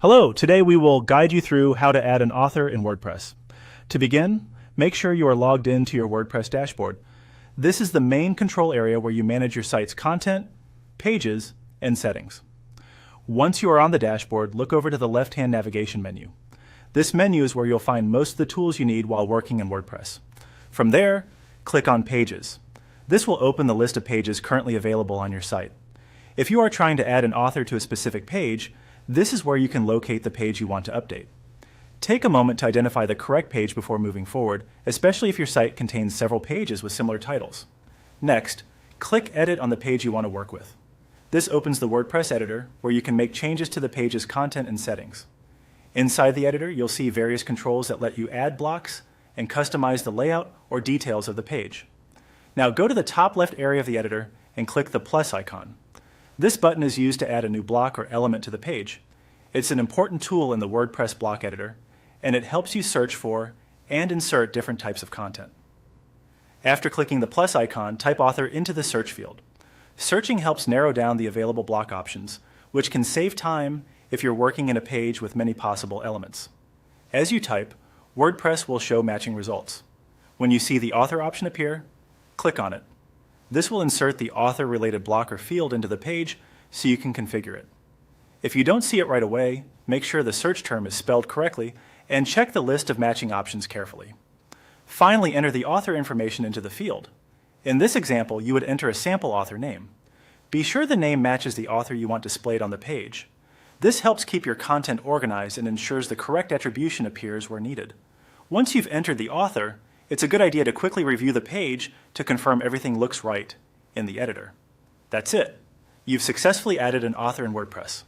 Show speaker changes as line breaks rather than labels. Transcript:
Hello, today we will guide you through how to add an author in WordPress. To begin, make sure you are logged into your WordPress dashboard. This is the main control area where you manage your site's content, pages, and settings. Once you are on the dashboard, look over to the left-hand navigation menu. This menu is where you'll find most of the tools you need while working in WordPress. From there, click on Pages. This will open the list of pages currently available on your site. If you are trying to add an author to a specific page, this is where you can locate the page you want to update. Take a moment to identify the correct page before moving forward, especially if your site contains several pages with similar titles. Next, click Edit on the page you want to work with. This opens the WordPress editor where you can make changes to the page's content and settings. Inside the editor, you'll see various controls that let you add blocks and customize the layout or details of the page. Now go to the top left area of the editor and click the plus icon. This button is used to add a new block or element to the page. It's an important tool in the WordPress block editor, and it helps you search for and insert different types of content. After clicking the plus icon, type author into the search field. Searching helps narrow down the available block options, which can save time if you're working in a page with many possible elements. As you type, WordPress will show matching results. When you see the author option appear, click on it. This will insert the author-related block or field into the page so you can configure it. If you don't see it right away, make sure the search term is spelled correctly and check the list of matching options carefully. Finally, enter the author information into the field. In this example, you would enter a sample author name. Be sure the name matches the author you want displayed on the page. This helps keep your content organized and ensures the correct attribution appears where needed. Once you've entered the author, it's a good idea to quickly review the page to confirm everything looks right in the editor. That's it. You've successfully added an author in WordPress.